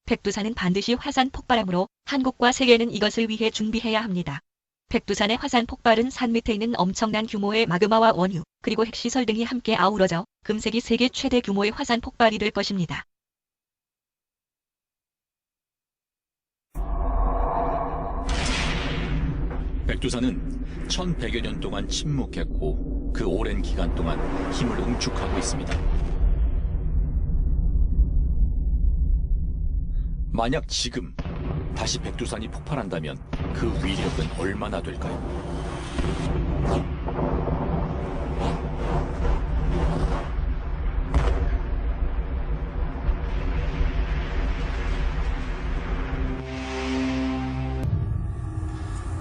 백두산은 반드시 화산 폭발하므로 한국과 세계는 이것을 위해 준비해야 합니다. 백두산의 화산 폭발은 산 밑에 있는 엄청난 규모의 마그마와 원유, 그리고 핵시설 등이 함께 아우러져 금세기 세계 최대 규모의 화산 폭발이 될 것입니다. 백두산은 1100여 년 동안 침묵했고 그 오랜 기간 동안 힘을 응축하고 있습니다. 만약 지금 다시 백두산이 폭발한다면 그 위력은 얼마나 될까요?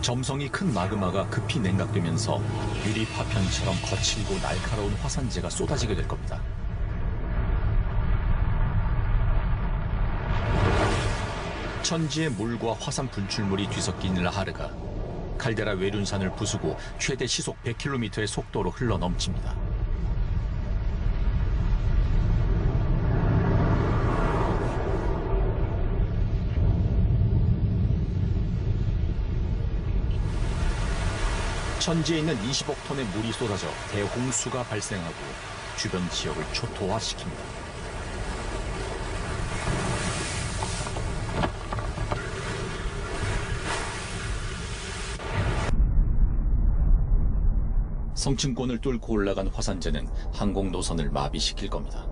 점성이 큰 마그마가 급히 냉각되면서 유리 파편처럼 거칠고 날카로운 화산재가 쏟아지게 될 겁니다. 천지의 물과 화산 분출물이 뒤섞인 라하르가 칼데라 외륜산을 부수고 최대 시속 100km의 속도로 흘러넘칩니다. 천지에 있는 20억 톤의 물이 쏟아져 대홍수가 발생하고 주변 지역을 초토화시킵니다. 성층권을 뚫고 올라간 화산재는 항공 노선을 마비시킬 겁니다.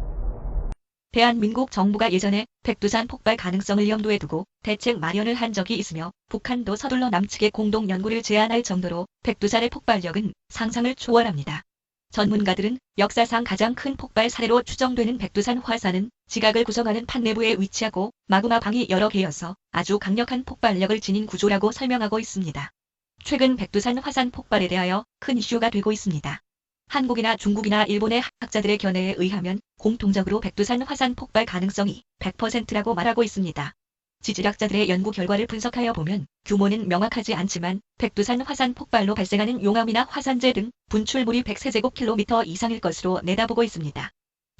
대한민국 정부가 예전에 백두산 폭발 가능성을 염두에 두고 대책 마련을 한 적이 있으며 북한도 서둘러 남측에 공동 연구를 제안할 정도로 백두산의 폭발력은 상상을 초월합니다. 전문가들은 역사상 가장 큰 폭발 사례로 추정되는 백두산 화산은 지각을 구성하는 판 내부에 위치하고 마그마 방이 여러 개여서 아주 강력한 폭발력을 지닌 구조라고 설명하고 있습니다. 최근 백두산 화산 폭발에 대하여 큰 이슈가 되고 있습니다. 한국이나 중국이나 일본의 학자들의 견해에 의하면 공통적으로 백두산 화산 폭발 가능성이 100%라고 말하고 있습니다. 지질학자들의 연구 결과를 분석하여 보면 규모는 명확하지 않지만 백두산 화산 폭발로 발생하는 용암이나 화산재 등 분출물이 100세제곱킬로미터 이상일 것으로 내다보고 있습니다.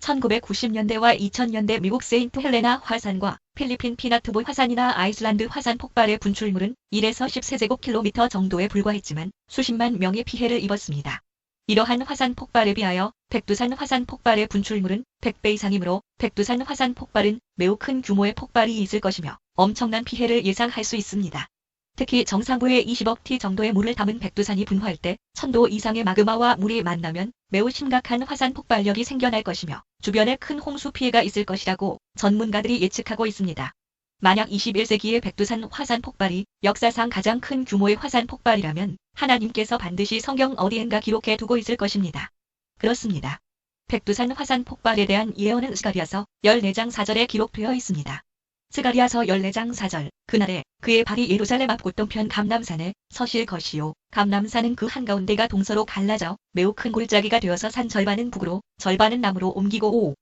1990년대와 2000년대 미국 세인트 헬레나 화산과 필리핀 피나투보 화산이나 아이슬란드 화산 폭발의 분출물은 1에서 10세제곱킬로미터 정도에 불과했지만 수십만 명의 피해를 입었습니다. 이러한 화산 폭발에 비하여 백두산 화산 폭발의 분출물은 100배 이상이므로 백두산 화산 폭발은 매우 큰 규모의 폭발이 있을 것이며 엄청난 피해를 예상할 수 있습니다. 특히 정상부에 20억 T 정도의 물을 담은 백두산이 분화할 때 1000도 이상의 마그마와 물이 만나면 매우 심각한 화산 폭발력이 생겨날 것이며 주변에 큰 홍수 피해가 있을 것이라고 전문가들이 예측하고 있습니다. 만약 21세기의 백두산 화산 폭발이 역사상 가장 큰 규모의 화산 폭발이라면 하나님께서 반드시 성경 어디엔가 기록해 두고 있을 것입니다. 그렇습니다. 백두산 화산 폭발에 대한 예언은 스가랴서 14장 4절에 기록되어 있습니다. 스가랴서 14장 4절 그날에 그의 발이 예루살렘 앞 곧동편 감람산에 서실 것이요 감람산은 그 한가운데가 동서로 갈라져 매우 큰 골짜기가 되어서 산 절반은 북으로 절반은 남으로 옮기고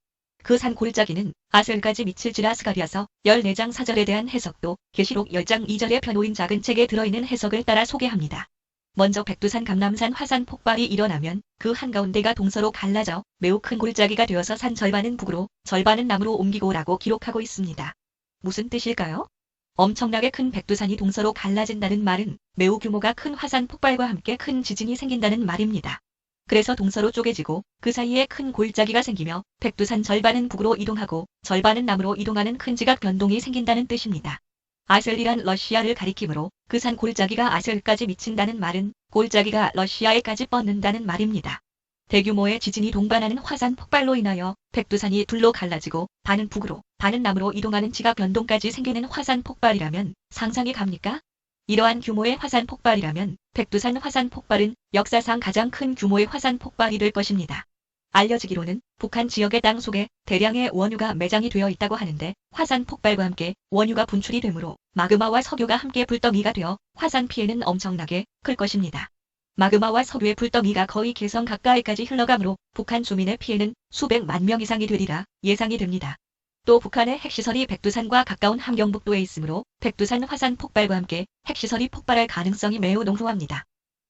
그 산 골짜기는 아셀까지 미칠지라. 스가랴서 14장 4절에 대한 해석도 계시록 10장 2절에 펴놓인 작은 책에 들어있는 해석을 따라 소개합니다. 먼저 백두산 감람산 화산 폭발이 일어나면 그 한가운데가 동서로 갈라져 매우 큰 골짜기가 되어서 산 절반은 북으로 절반은 남으로 옮기고 라고 기록하고 있습니다. 무슨 뜻일까요? 엄청나게 큰 백두산이 동서로 갈라진다는 말은 매우 규모가 큰 화산 폭발과 함께 큰 지진이 생긴다는 말입니다. 그래서 동서로 쪼개지고 그 사이에 큰 골짜기가 생기며 백두산 절반은 북으로 이동하고 절반은 남으로 이동하는 큰 지각 변동이 생긴다는 뜻입니다. 아셀이란 러시아를 가리키므로 그 산 골짜기가 아셀까지 미친다는 말은 골짜기가 러시아에까지 뻗는다는 말입니다. 대규모의 지진이 동반하는 화산 폭발로 인하여 백두산이 둘로 갈라지고 반은 북으로 반은 남으로 이동하는 지각 변동까지 생기는 화산 폭발이라면 상상이 갑니까? 이러한 규모의 화산 폭발이라면 백두산 화산 폭발은 역사상 가장 큰 규모의 화산 폭발이 될 것입니다. 알려지기로는 북한 지역의 땅 속에 대량의 원유가 매장이 되어 있다고 하는데 화산 폭발과 함께 원유가 분출이 되므로 마그마와 석유가 함께 불덩이가 되어 화산 피해는 엄청나게 클 것입니다. 마그마와 석유의 불덩이가 거의 개성 가까이까지 흘러가므로 북한 주민의 피해는 수백만 명 이상이 되리라 예상이 됩니다. 또 북한의 핵시설이 백두산과 가까운 함경북도에 있으므로 백두산 화산 폭발과 함께 핵시설이 폭발할 가능성이 매우 농후합니다.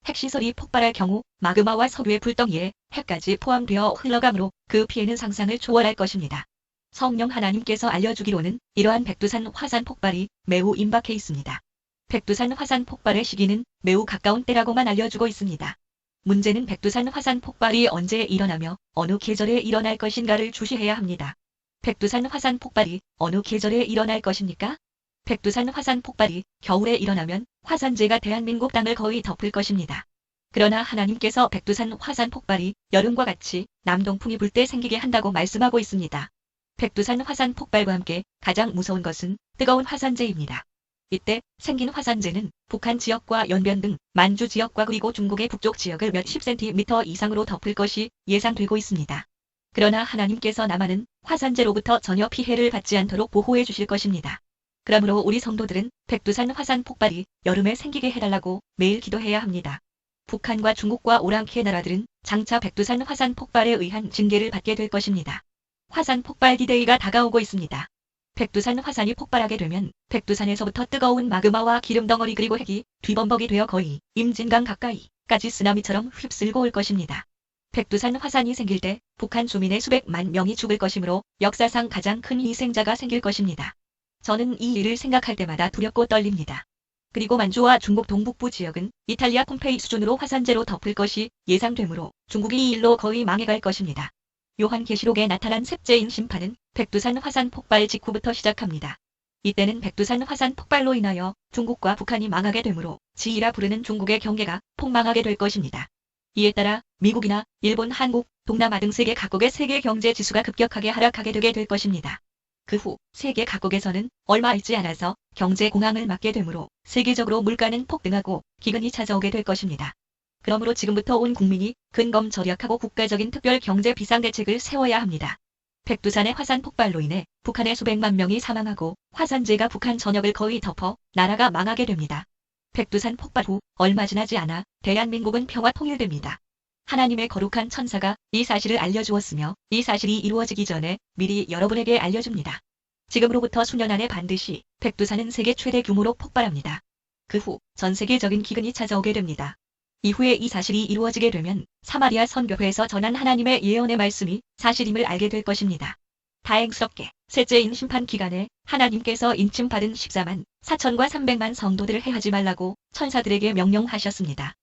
핵시설이 폭발할 경우 마그마와 석유의 불덩이에 핵까지 포함되어 흘러가므로 그 피해는 상상을 초월할 것입니다. 성령 하나님께서 알려주기로는 이러한 백두산 화산 폭발이 매우 임박해 있습니다. 백두산 화산 폭발의 시기는 매우 가까운 때라고만 알려주고 있습니다. 문제는 백두산 화산 폭발이 언제 일어나며 어느 계절에 일어날 것인가를 주시해야 합니다. 백두산 화산 폭발이 어느 계절에 일어날 것입니까? 백두산 화산 폭발이 겨울에 일어나면 화산재가 대한민국 땅을 거의 덮을 것입니다. 그러나 하나님께서 백두산 화산 폭발이 여름과 같이 남동풍이 불 때 생기게 한다고 말씀하고 있습니다. 백두산 화산 폭발과 함께 가장 무서운 것은 뜨거운 화산재입니다. 이때 생긴 화산재는 북한 지역과 연변 등 만주 지역과 그리고 중국의 북쪽 지역을 몇십 센티미터 이상으로 덮을 것이 예상되고 있습니다. 그러나 하나님께서 남한은 화산재로부터 전혀 피해를 받지 않도록 보호해 주실 것입니다. 그러므로 우리 성도들은 백두산 화산 폭발이 여름에 생기게 해달라고 매일 기도해야 합니다. 북한과 중국과 오랑캐 나라들은 장차 백두산 화산 폭발에 의한 징계를 받게 될 것입니다. 화산 폭발 디데이가 다가오고 있습니다. 백두산 화산이 폭발하게 되면 백두산에서부터 뜨거운 마그마와 기름 덩어리 그리고 핵이 뒤범벅이 되어 거의 임진강 가까이까지 쓰나미처럼 휩쓸고 올 것입니다. 백두산 화산이 생길 때 북한 주민의 수백만 명이 죽을 것이므로 역사상 가장 큰 희생자가 생길 것입니다. 저는 이 일을 생각할 때마다 두렵고 떨립니다. 그리고 만주와 중국 동북부 지역은 이탈리아 폼페이 수준으로 화산재로 덮을 것이 예상되므로 중국이 이 일로 거의 망해갈 것입니다. 요한계시록에 나타난 셋째인 심판은 백두산 화산 폭발 직후부터 시작합니다. 이때는 백두산 화산 폭발로 인하여 중국과 북한이 망하게 되므로 지이라 부르는 중국의 경계가 폭망하게 될 것입니다. 이에 따라 미국이나 일본, 한국, 동남아 등 세계 각국의 세계 경제 지수가 급격하게 하락하게 되게 될 것입니다. 그 후 세계 각국에서는 얼마 있지 않아서 경제 공황을 맞게 되므로 세계적으로 물가는 폭등하고 기근이 찾아오게 될 것입니다. 그러므로 지금부터 온 국민이 근검절약하고 국가적인 특별 경제 비상대책을 세워야 합니다. 백두산의 화산 폭발로 인해 북한의 수백만 명이 사망하고 화산재가 북한 전역을 거의 덮어 나라가 망하게 됩니다. 백두산 폭발 후 얼마 지나지 않아 대한민국은 평화 통일됩니다. 하나님의 거룩한 천사가 이 사실을 알려주었으며 이 사실이 이루어지기 전에 미리 여러분에게 알려줍니다. 지금으로부터 수년 안에 반드시 백두산은 세계 최대 규모로 폭발합니다. 그 후 전 세계적인 기근이 찾아오게 됩니다. 이후에 이 사실이 이루어지게 되면 사마리아 선교회에서 전한 하나님의 예언의 말씀이 사실임을 알게 될 것입니다. 다행스럽게 셋째인 심판 기간에 하나님께서 인침받은 14만 4천과 300만 성도들을 해하지 말라고 천사들에게 명령하셨습니다.